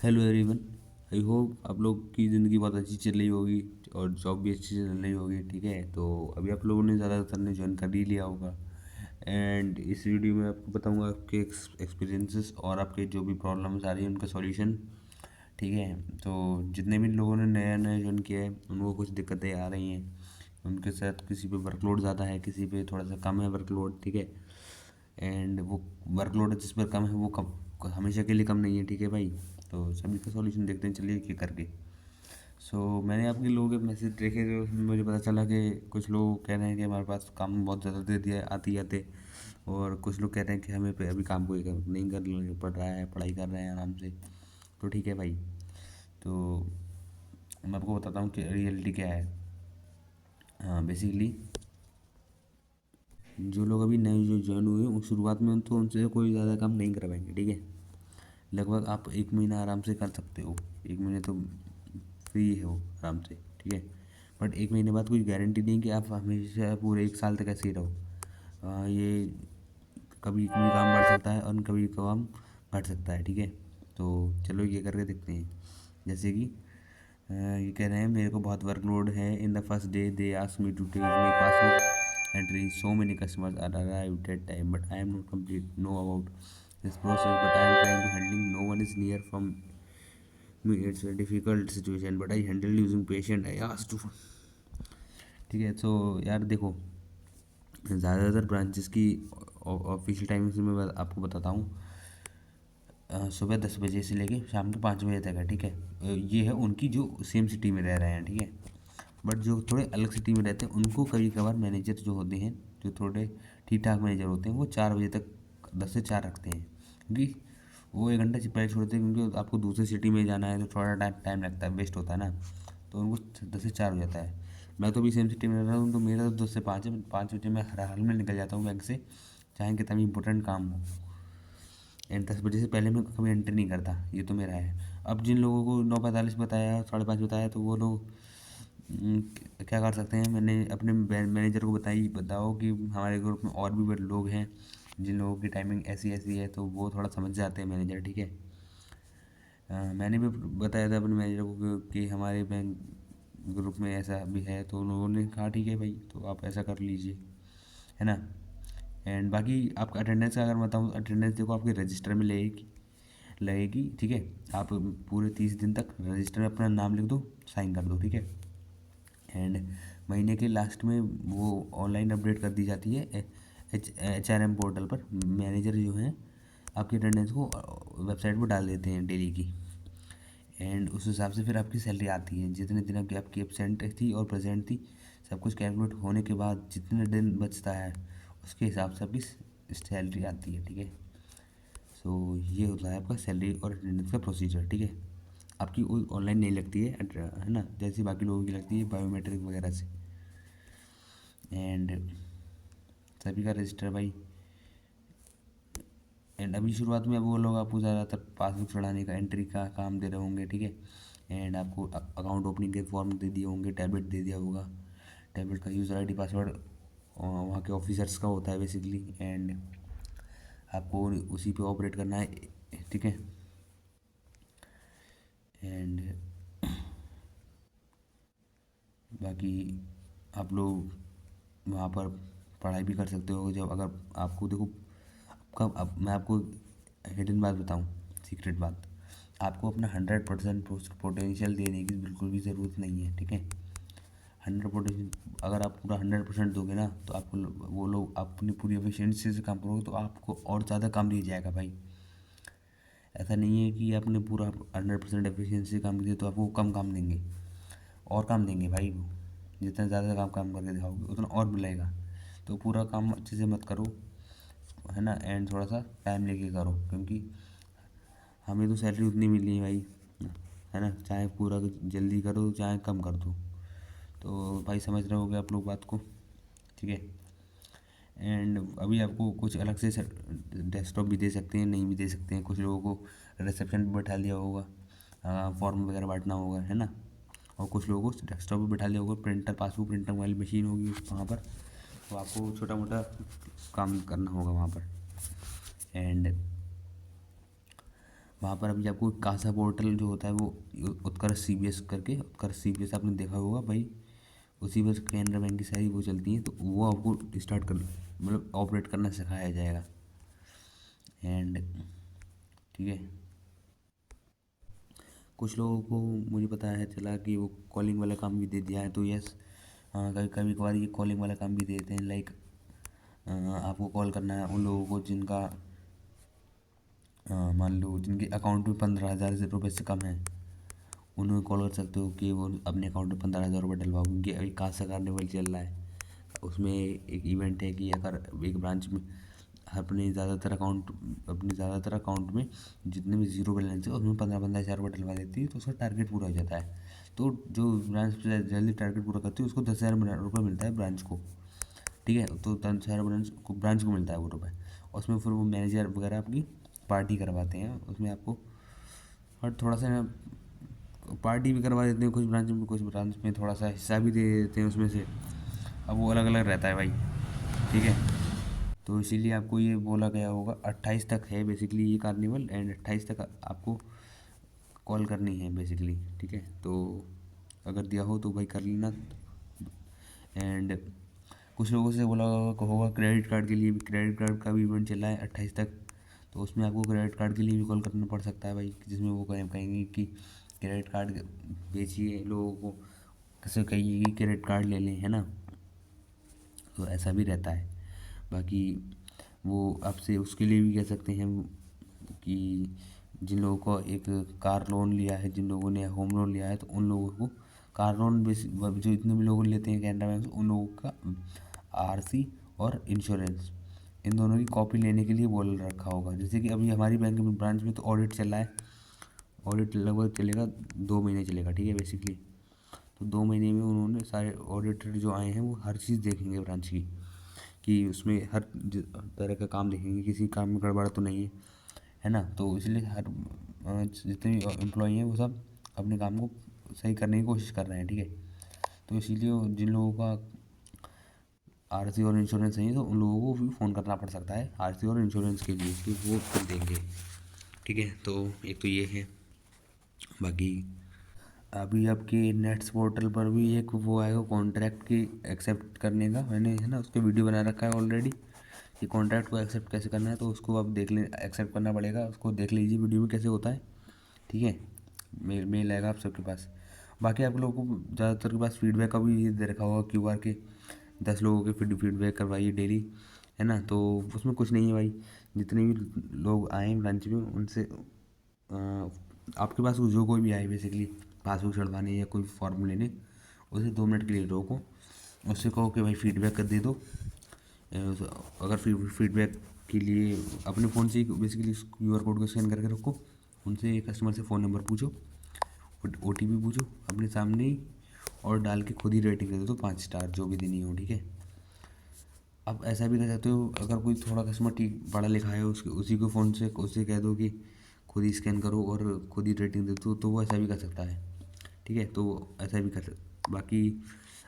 Hello everyone. I hope आप लोग की ज़िंदगी बहुत अच्छी चल रही होगी और जॉब भी अच्छी चल रही होगी। ठीक है, तो अभी आप लोगों ने ज़्यादातर ने ज्वाइन कर ही लिया होगा। एंड इस वीडियो में आपको बताऊंगा आपके एक्सपीरियंसेस और आपके जो भी प्रॉब्लम्स आ रही हैं उनका सॉल्यूशन। ठीक है, तो जितने भी लोगों ने नया नया ज्वाइन किया है उनको कुछ दिक्कतें आ रही हैं। उनके साथ किसी पे वर्कलोड ज़्यादा है, किसी पे थोड़ा सा कम है वर्कलोड। ठीक है, एंड वो वर्कलोड जिस पर कम है वो कम हमेशा के लिए कम नहीं है। ठीक है भाई, तो सभी का सॉल्यूशन देखते हैं, चलिए कि करके। मैंने आपके लोगों के मैसेज देखे तो मुझे पता चला कि कुछ लोग कह रहे हैं कि हमारे पास काम बहुत ज़्यादा दे दिया है आते ही आते, और कुछ लोग कह रहे हैं कि हमें पे अभी काम कोई नहीं कर पड़ रहा है, पढ़ाई कर रहे हैं आराम से। तो ठीक है भाई, तो मैं आपको बताता हूँ कि रियलिटी क्या है। हाँ, बेसिकली जो लोग अभी नए जो ज्वाइन हुए हैं शुरुआत में तो उनसे कोई ज़्यादा काम नहीं करवाएंगे। ठीक है, लगभग आप 1 महीना आराम से कर सकते हो। 1 महीने तो फ्री हो आराम से। ठीक है, बट 1 महीने बाद कोई गारंटी नहीं कि आप हमेशा पूरे 1 साल तक ऐसे ही रहो। ये कभी कभी काम बढ़ सकता है और कभी काम घट सकता है। ठीक है, तो चलो ये करके देखते हैं। जैसे कि ये कह रहे हैं मेरे को बहुत वर्कलोड है। In the first day they ask me to take my passbook entry, so many customers are arrived at time but I am not complete know about this process, but I am trying to handling. No one is near from me. It's a difficult situation, but I handle using patient. I asked to. ठीक है, तो यार देखो, ज़्यादातर branches की official timing से मैं आपको बताता हूँ। सुबह 10 बजे से लेके शाम के 5 बजे तक है। ठीक है, ये है उनकी जो सेम सिटी में रह रहे हैं। ठीक है, बट जो थोड़े अलग सिटी में रहते हैं उनको कभी कभार मैनेजर जो होते हैं, जो थोड़े ठीक ठाक मैनेजर होते हैं, वो 4 बजे तक 10 से 4 रखते हैं, क्योंकि वो 1 घंटा पहले छोड़ते हैं, क्योंकि आपको दूसरी सिटी में जाना है तो थोड़ा टाइम लगता है, वेस्ट होता है ना। तो उनको 10 से 4 हो जाता है। मैं तो अभी सेम सिटी में रह रहा हूँ, तो मेरा तो 10 से 5 है। 5 बजे मैं हर हाल में निकल जाता हूँ बैंक से, चाहे कितना भी इंपॉर्टेंट काम हो। एंड 10 बजे से पहले मैं कभी एंटर नहीं करता, ये तो मेरा है। अब जिन लोगों को 9:45 बताया, 5:30 बताया, तो वो लोग क्या कर सकते हैं। मैंने अपने मैनेजर को बताओ कि हमारे ग्रुप में और भी बड़े लोग हैं जिन लोगों की टाइमिंग ऐसी ऐसी है, तो वो थोड़ा समझ जाते हैं मैनेजर। ठीक है, मैंने भी बताया था अपने मैनेजर को कि हमारे बैंक ग्रुप में ऐसा भी है, तो उन्होंने कहा ठीक है भाई, तो आप ऐसा कर लीजिए, है ना। एंड बाकी आपका अटेंडेंस का अगर मैं बताऊँ, अटेंडेंस देखो आपके रजिस्टर में लगेगी। ठीक है, आप पूरे 30 दिन तक रजिस्टर में अपना नाम लिख दो, साइन कर दो। ठीक है, एंड महीने के लास्ट में वो ऑनलाइन अपडेट कर दी जाती है HRM पोर्टल पर। मैनेजर जो हैं आपकी अटेंडेंस को वेबसाइट पर डाल देते हैं डेली की, एंड उस हिसाब से फिर आपकी सैलरी आती है। जितने दिन आपकी एबसेंट थी और प्रेजेंट थी, सब कुछ कैलकुलेट होने के बाद जितने दिन बचता है उसके हिसाब से आपकी सैलरी आती है। ठीक है, ये होता है आपका सैलरी और अटेंडेंस का प्रोसीजर। ठीक है, आपकी कोई ऑनलाइन नहीं लगती है ना, जैसे बाकी लोगों की लगती है बायोमेट्रिक वगैरह से। एंड सभी का रजिस्टर भाई। एंड अभी शुरुआत में वो लोग आपको ज़्यादातर पासबुक चढ़ाने का, एंट्री का काम दे रहे होंगे। ठीक है, एंड आपको अकाउंट ओपनिंग के फॉर्म दे दिए होंगे, टैबलेट दे दिया होगा। टैबलेट का यूज़र ID पासवर्ड वहाँ के ऑफिसर्स का होता है बेसिकली, एंड आपको उसी पे ऑपरेट करना है। ठीक है, एंड बाकी आप लोग वहाँ पर पढ़ाई भी कर सकते हो। जब अगर आपको देखो, कब अब मैं आपको हिडन बात बताऊँ, सीक्रेट बात, आपको अपना 100% पोटेंशियल देने की बिल्कुल भी ज़रूरत नहीं है। ठीक है, 100%, अगर आप पूरा 100% दोगे ना, तो आपको वो लोग अपनी पूरी एफिशिएंसी से काम करोगे तो आपको और ज़्यादा काम दिया जाएगा भाई। ऐसा नहीं है कि आपने पूरा 100% एफिशिएंसी से काम किया तो आपको कम काम देंगे, और काम देंगे भाई। वो जितना ज़्यादा काम करके दिखाओगे उतना और मिलेगा। तो पूरा काम अच्छे से मत करो, है ना, एंड थोड़ा सा टाइम लेके करो, क्योंकि हमें तो सैलरी उतनी मिली है भाई, है ना। चाहे पूरा जल्दी करो चाहे कम कर दो, तो भाई समझ रहे होगे आप लोग बात को। ठीक है, एंड अभी आपको कुछ अलग से डेस्कटॉप भी दे सकते हैं, नहीं भी दे सकते हैं। कुछ लोगों को रिसेप्शन पर बैठा दिया होगा, फॉर्म वगैरह बांटना होगा, है ना। और कुछ लोगों को डेस्कटॉप पर बैठा दिया होगा, प्रिंटर, पासबुक प्रिंटर वाली मशीन होगी वहाँ पर, तो आपको छोटा मोटा काम करना होगा वहाँ पर। एंड वहाँ पर अभी आपको कासा पोर्टल जो होता है वो उत्कर्ष CBS करके, उत्कर्ष CBS आपने देखा होगा भाई, उसी पर कैनरा बैंक की सारी वो चलती हैं, तो वो आपको स्टार्ट कर मतलब ऑपरेट करना सिखाया जाएगा। एंड ठीक है, कुछ लोगों को मुझे पता है चला कि वो कॉलिंग वाला काम भी दे दिया है, तो यस, हाँ कभी कभी कभार ये कॉलिंग वाला काम भी देते हैं। लाइक आपको कॉल करना है उन लोगों को जिनका मान लो जिनके अकाउंट में 15,000 रुपये से कम है, उन्हें कॉल कर सकते हो कि वो अपने अकाउंट में 15,000 रुपये डलवाओ, क्योंकि अभी कासा कार्निवल चल रहा है। उसमें एक इवेंट है कि अगर एक ब्रांच में अपने ज़्यादातर अकाउंट में जितने भी ज़ीरो बैलेंस है उसमें 15,000 रुपये डलवा देती है, तो उसका टारगेट पूरा हो जाता है। तो जो ब्रांच जल्दी टारगेट पूरा करती है उसको 10,000 रुपये मिलता है ब्रांच को, ठीक है। तो 10,000 ब्रांच को मिलता है वो रुपये। उसमें फिर वो मैनेजर वगैरह आपकी पार्टी करवाते हैं उसमें आपको, और थोड़ा सा ना पार्टी भी करवा देते हैं कुछ ब्रांच में थोड़ा सा हिस्सा भी दे देते हैं उसमें से। अब वो अलग अलग रहता है भाई, ठीक है। तो इसीलिए आपको ये बोला गया होगा 28 तक है बेसिकली ये कार्निवल, एंड 28 तक आपको कॉल करनी है बेसिकली, ठीक है। तो अगर दिया हो तो भाई कर लेना। एंड कुछ लोगों से बोला होगा क्रेडिट कार्ड के लिए भी, क्रेडिट कार्ड का भी इवेंट चल रहा है 28 तक, तो उसमें आपको क्रेडिट कार्ड के लिए भी कॉल करना पड़ सकता है भाई, जिसमें वो कहेंगे कि क्रेडिट कार्ड बेचिए लोगों को, कैसे कहिए कि क्रेडिट कार्ड ले लें, है ना। तो ऐसा भी रहता है। बाकी वो आपसे उसके लिए भी कह सकते हैं कि जिन लोगों को एक कार लोन लिया है, जिन लोगों ने होम लोन लिया है, तो उन लोगों को कार लोन जो इतने भी लोग लेते हैं कैनरा बैंक से, उन लोगों का RC और इंश्योरेंस, इन दोनों की कॉपी लेने के लिए बोल रखा होगा। जैसे कि अभी हमारी बैंक में ब्रांच में तो ऑडिट चल रहा है, ऑडिट लगभग चलेगा 2 महीने चलेगा, ठीक है बेसिकली। तो 2 महीने में उन्होंने सारे ऑडिटर जो आए हैं वो हर चीज़ देखेंगे ब्रांच की, कि उसमें हर तरह का काम देखेंगे, किसी काम में गड़बड़ तो नहीं है ना। तो इसलिए हर जितने भी एम्प्लॉई हैं वो सब अपने काम को सही करने की कोशिश कर रहे हैं, ठीक है। तो इसीलिए जिन लोगों का RC और इंश्योरेंस नहीं है तो उन लोगों को भी फ़ोन करना पड़ सकता है RC और इंश्योरेंस के लिए, कि वो कर देंगे, ठीक है। तो एक तो ये है। बाकी अभी आपके नेट्स पोर्टल पर भी एक वो आएगा कॉन्ट्रैक्ट की एक्सेप्ट करने का, मैंने है ना उसके वीडियो बना रखा है ऑलरेडी, कि कॉन्ट्रैक्ट को एक्सेप्ट कैसे करना है, तो उसको आप देख ले, एक्सेप्ट करना पड़ेगा, उसको देख लीजिए वीडियो में कैसे होता है, ठीक है। मेल आएगा आप सबके पास। बाकी आप लोगों को ज़्यादातर के पास फीडबैक का भी ये दे रखा होगा QR के, 10 लोगों के फीडबैक करवाइए डेली, है ना। तो उसमें कुछ नहीं है भाई, जितने भी लोग आए ब्रांच में उनसे आपके पास जो कोई भी आए बेसिकली पासबुक चढ़वाने या कोई फॉर्म लेने, उसे 2 मिनट के लिए रोको, उससे कहो कि भाई फीडबैक कर दे दो। अगर फीडबैक के लिए अपने फ़ोन से ही बेसिकली QR कोड को स्कैन करके रखो, उनसे कस्टमर से फ़ोन नंबर पूछो, OTP पूछो अपने सामने ही, और डाल के खुद ही रेटिंग दे दो 5 स्टार जो भी देनी हो, ठीक है। आप ऐसा भी कर सकते हो, अगर कोई थोड़ा कस्टमर ठीक पढ़ा लिखा है उसके उसी को फ़ोन से उससे कह दो कि खुद ही स्कैन करो और खुद ही रेटिंग दे दो, तो वो ऐसा भी कर सकता है, ठीक है। तो ऐसा भी कर, बाकी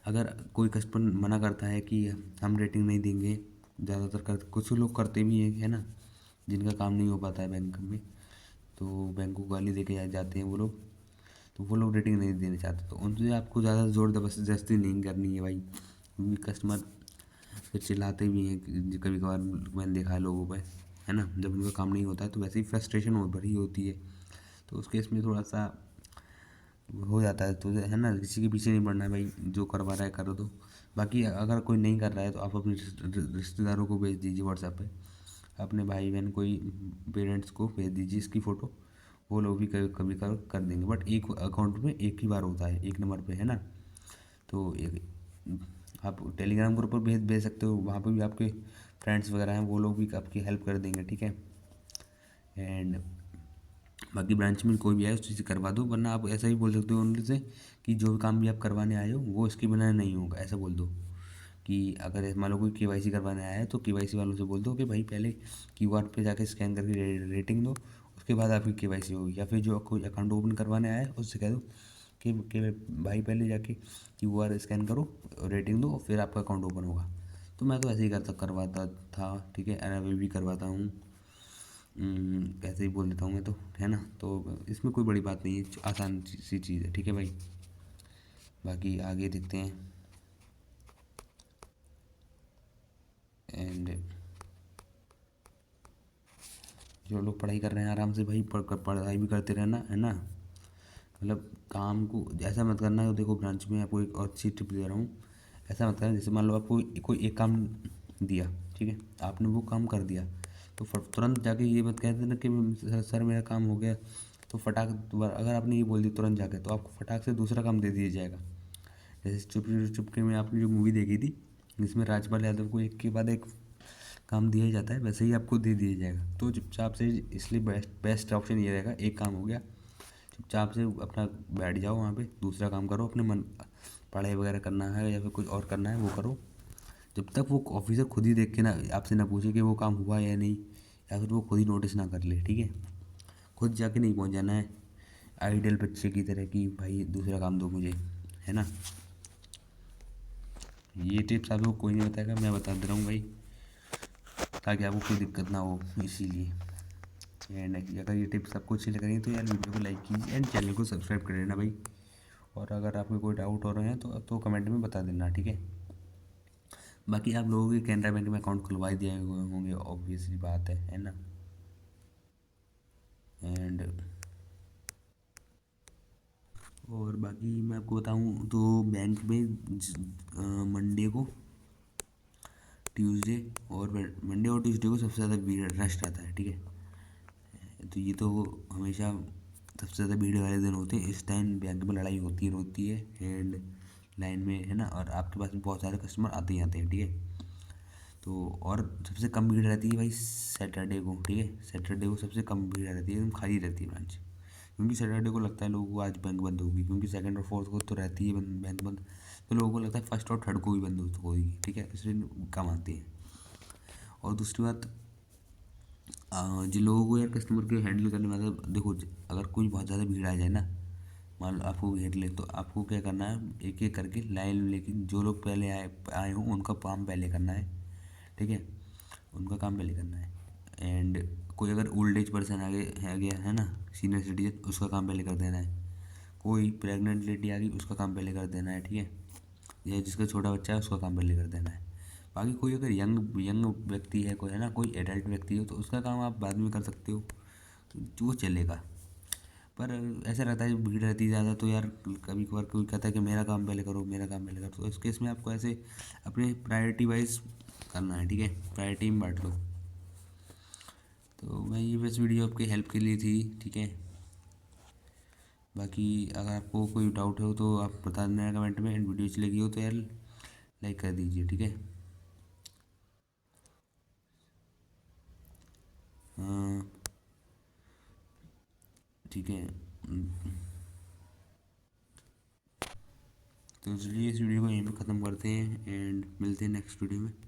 अगर कोई कस्टमर मना करता है कि हम रेटिंग नहीं देंगे, ज़्यादातर कर कुछ लोग करते भी हैं, है ना, जिनका काम नहीं हो पाता है बैंक में, तो बैंक को गाली दे के जाते हैं वो लोग, तो वो लोग रेटिंग नहीं देना चाहते, तो उनसे आपको ज़्यादा ज़ोर ज़बरदस्ती नहीं करनी है भाई, क्योंकि कस्टमर फिर चिल्लाते भी हैं कभी कभार, मैंने देखा है लोगों पर, है ना, जब उनका काम नहीं होता है तो वैसे ही फ्रस्ट्रेशन हो भरी होती है, तो उस केस में थोड़ा सा हो जाता है, तो है ना, किसी के पीछे नहीं पड़ना है भाई, जो करवा रहा है कर दो। बाकी अगर कोई नहीं कर रहा है तो आप अपने रिश्तेदारों को भेज दीजिए व्हाट्सएप पे, अपने भाई बहन कोई पेरेंट्स को भेज दीजिए इसकी फ़ोटो, वो लोग भी कभी कभी कर देंगे, बट एक अकाउंट में एक ही बार होता है, एक नंबर पे, है ना। तो एक आप टेलीग्राम ग्रुप पर भेज सकते हो, वहाँ पे भी आपके फ्रेंड्स वगैरह हैं, वो लोग भी आपकी हेल्प कर देंगे, ठीक है। एंड बाकी ब्रांच में कोई भी आए उस चीज़ से करवा दो, वरना आप ऐसा ही बोल सकते हो उनसे कि जो भी काम भी आप करवाने आए हो वो इसके बिना नहीं होगा, ऐसा बोल दो। कि अगर मान लो कोई KYC करवाने आया है तो KYC वालों से बोल दो कि भाई पहले QR पे जाके स्कैन करके रेटिंग दो, उसके बाद आपकी KYC होगी। या फिर जो कोई अकाउंट ओपन करवाने आया है उससे कह दो कि भाई पहले जाके QR स्कैन करो, रेटिंग दो, फिर आपका अकाउंट ओपन होगा। तो मैं तो ऐसे ही करवाता था, ठीक है, अभी भी करवाता हूँ। ऐसे ही बोल देता हूँ मैं तो, है ना। तो इसमें कोई बड़ी बात नहीं है, आसान सी चीज़ है, ठीक है भाई। बाकी आगे देखते हैं। एंड जो लोग पढ़ाई कर रहे हैं आराम से भाई पढ़ाई भी करते रहना, है ना। मतलब काम को ऐसा मत करना है, देखो ब्रांच में आपको एक और अच्छी टिप दे रहा हूँ। ऐसा मत करना, जैसे मान लो आपको कोई एक काम दिया, ठीक है, आपने वो काम कर दिया, तो तुरंत जाके ये मत कह देना कि सर मेरा काम हो गया, तो फटाक अगर आपने ये बोल दिया तुरंत जाके, तो आपको फटाक से दूसरा काम दे दिया जाएगा। जैसे चुपके में आपने जो मूवी देखी थी, जिसमें राजपाल यादव को एक के बाद एक काम दिया ही जाता है, वैसे ही आपको दे दिया जाएगा। तो चुपचाप से, इसलिए बेस्ट बेस्ट ऑप्शन ये रहेगा, एक काम हो गया, चुपचाप से अपना बैठ जाओ वहाँ पे, दूसरा काम करो अपने मन, पढ़ाई वगैरह करना है या फिर कुछ और करना है वो करो, जब तक वो ऑफिसर खुद ही देख के ना आपसे ना पूछे कि वो काम हुआ या नहीं, या फिर वो खुद ही नोटिस ना कर ले, ठीक है। खुद जाके नहीं पहुँच जाना है आइडियल बच्चे की तरह कि भाई दूसरा काम दो मुझे, है ना। ये टिप्स आपको कोई नहीं बताएगा, मैं बता दे रहा हूँ भाई, ताकि आपको कोई दिक्कत ना हो, इसीलिए। एंड अगर ये टिप्स आपको अच्छी लग रही हैं तो यार वीडियो को लाइक कीजिए एंड चैनल को सब्सक्राइब कर लेना भाई। और अगर आपको कोई डाउट हो रहे हैं तो कमेंट में बता देना, ठीक है। बाकी आप लोगों के कैनरा बैंक में अकाउंट खुलवा ही दिए हुए होंगे, ऑब्वियसली बात है ना। एंड और बाकी मैं आपको बताऊं तो बैंक में मंडे को, ट्यूसडे और मंडे और ट्यूसडे को सबसे ज़्यादा भीड़ रश रहता है, ठीक है। तो ये तो हमेशा सबसे ज़्यादा भीड़ वाले दिन होते हैं, इस टाइम बैंक में लड़ाई होती है एंड लाइन में, है ना, और आपके पास में बहुत सारे कस्टमर आते ही आते हैं, ठीक है। तो और सबसे कम भीड़ रहती है भाई सैटरडे को, ठीक है। सैटरडे को सबसे कम भीड़ रहती है, एकदम खाली रहती है ब्रांच, क्योंकि सैटरडे को लगता है लोगों को आज बैंक बंद होगी, क्योंकि सेकंड और फोर्थ को तो रहती है बैंक बंद, तो लोगों को लगता है फर्स्ट और थर्ड को भी बंद होगी, ठीक है, इसलिए कम आते हैं। और दूसरी बात, जिन लोगों को यार कस्टमर के हैंडल करने में, मतलब देखो अगर कोई बहुत ज़्यादा भीड़ आ जाए ना, मान लो आपको घेर ले, तो आपको क्या करना है, एक एक करके लाइन, लेकिन जो लोग पहले आए आए हों उनका काम पहले करना है, ठीक है, उनका काम पहले करना है। एंड कोई अगर ओल्ड एज पर्सन आगे है गया, है ना, सीनियर सिटीजन, उसका काम पहले कर देना है। कोई प्रेग्नेंट लेडी आ गई, उसका काम पहले कर देना है, ठीक है। या जिसका छोटा बच्चा है उसका काम पहले कर देना है। बाकी कोई अगर यंग यंग व्यक्ति है, कोई है ना, कोई एडल्ट व्यक्ति हो, तो उसका काम आप बाद में कर सकते हो, तो वो चलेगा। पर ऐसा रहता है भीड़ रहती है ज़्यादा, तो यार कभी कभार कोई कहता है कि मेरा काम पहले करो, मेरा काम पहले करो, तो इस केस में आपको ऐसे अपने प्रायोरिटी वाइज करना है, ठीक है, प्रायोरिटी में बांट लो। तो मैं ये बस वीडियो आपकी हेल्प के लिए थी, ठीक है। बाकी अगर आपको कोई डाउट हो तो आप बता देना कमेंट में, एंड वीडियो अच्छी लगी हो तो यार लाइक कर दीजिए, ठीक है। हाँ, ठीक है। तो चलिए इस वीडियो को यहीं पे ख़त्म करते हैं एंड मिलते हैं नेक्स्ट वीडियो में।